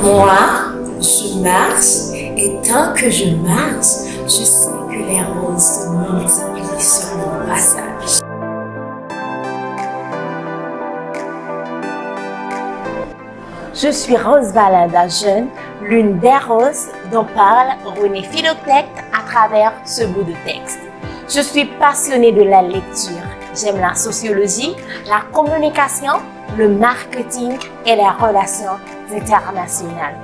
Moi, je marche et tant que je marche, je sais que les roses se multiplient sur mon passage. Je suis Rose Valinda Jeune, l'une des roses dont parle René Philoctète à travers ce bout de texte. Je suis passionnée de la lecture. J'aime la sociologie, la communication, le marketing et les relations internationales.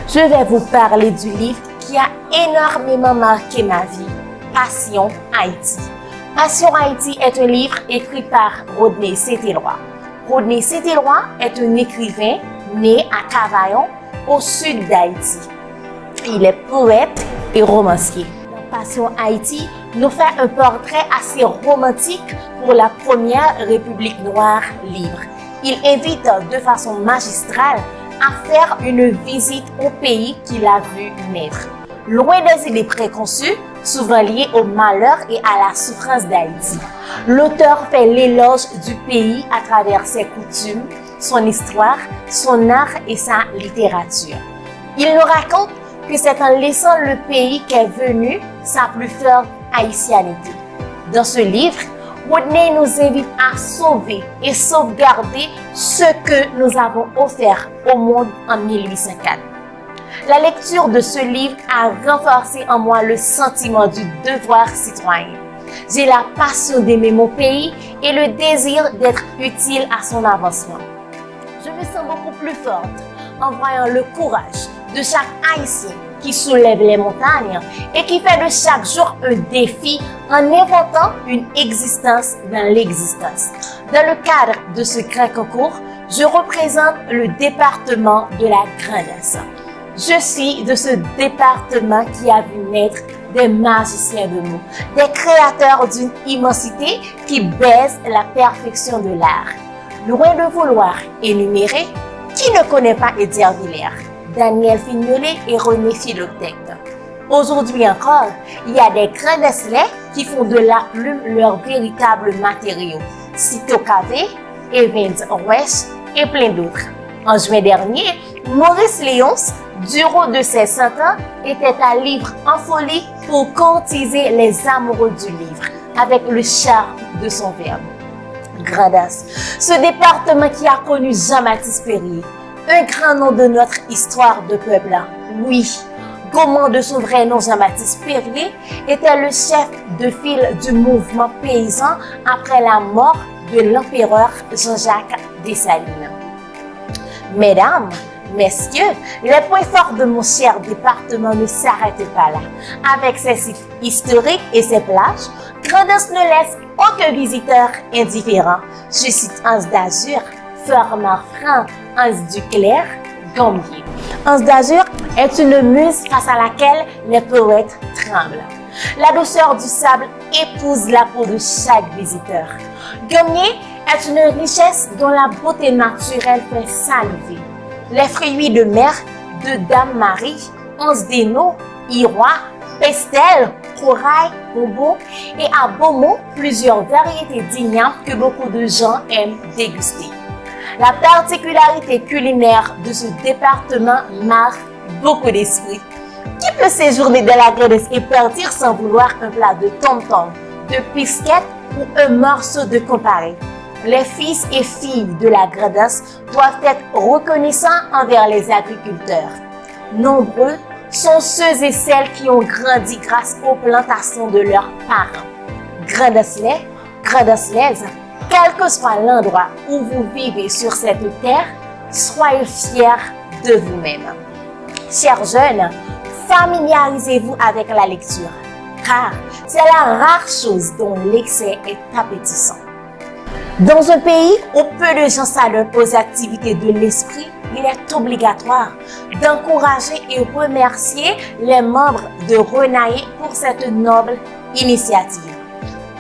Je vais vous parler du livre qui a énormément marqué ma vie, Passion Haïti. Passion Haïti est un livre écrit par Rodney Saint-Éloi. Rodney Saint-Éloi est un écrivain né à Cavaillon, au sud d'Haïti. Il est poète et romancier. Dans Passion Haïti nous fait un portrait assez romantique pour la première République noire libre. Il invite de façon magistrale à faire une visite au pays qu'il a vu naître. Loin des idées préconçues, souvent liées au malheur et à la souffrance d'Haïti, l'auteur fait l'éloge du pays à travers ses coutumes, son histoire, son art et sa littérature. Il nous raconte que c'est en laissant le pays qu'est venue sa plus forte haïtianité. Dans ce livre, Rodney nous invite à sauver et sauvegarder ce que nous avons offert au monde en 1804. La lecture de ce livre a renforcé en moi le sentiment du devoir citoyen. J'ai la passion d'aimer mon pays et le désir d'être utile à son avancement. Je me sens beaucoup plus forte en voyant le courage de chaque Haïtien qui soulève les montagnes et qui fait de chaque jour un défi en inventant une existence dans l'existence. Dans le cadre de ce grand concours, je représente le département de la Grande-Est. Je suis de ce département qui a vu naître des magiciens de mots, des créateurs d'une immensité qui baise la perfection de l'art. Loin de vouloir énumérer, qui ne connaît pas Edgar Villers, Daniel Fignolet et René Philoctète. Aujourd'hui encore, il y a des grands Nestlé qui font de la plume leur véritable matériau. Cito Cavé, Evans Wesh et plein d'autres. En juin dernier, Maurice Léonce, du haut de ses 100 ans, était à Livre en folie pour courtiser les amoureux du livre avec le charme de son verbe. Grande-Est, ce département qui a connu Jean-Baptiste Perrier, un grand nom de notre histoire de peuple. Oui, Gaumont de son vrai nom Jean-Baptiste Perrier était le chef de file du mouvement paysan après la mort de l'empereur Jean-Jacques Dessalines. Mesdames, messieurs, les points forts de mon cher département ne s'arrêtent pas là. Avec ses sites historiques et ses plages, Grande-Est ne laisse aucun visiteur indifférent. Je cite Anse d'Azur, Fort-Marfranc, Anse du Clair, Gambier. Anse d'Azur est une muse face à laquelle les poètes tremblent. La douceur du sable épouse la peau de chaque visiteur. Gambier est une richesse dont la beauté naturelle fait saliver. Les fruits de mer de Dame Marie, Anse d'Hainaut, Irois, Pestel, Corail, Bobo et à Beaumont, plusieurs variétés d'ignames que beaucoup de gens aiment déguster. La particularité culinaire de ce département marque beaucoup d'esprit. Qui peut séjourner dans la Grande-Est et partir sans vouloir un plat de tom-tom, de biscuit ou un morceau de comparé? Les fils et filles de la Grande-Est doivent être reconnaissants envers les agriculteurs. Nombreux sont ceux et celles qui ont grandi grâce aux plantations de leurs parents. Grande-Estlais, Grande-Estlaises, quel que soit l'endroit où vous vivez sur cette terre, soyez fiers de vous-même. Chers jeunes, familiarisez-vous avec la lecture, car c'est la rare chose dont l'excès est appétissant. Dans un pays où peu de gens s'adonnent aux activités de l'esprit, il est obligatoire d'encourager et remercier les membres de Renaï pour cette noble initiative.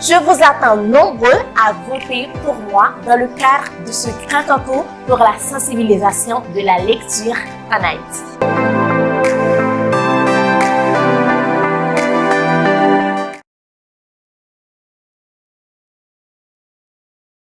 Je vous attends nombreux à voter pour moi dans le cadre de ce grand concours pour la sensibilisation de la lecture en Haïti.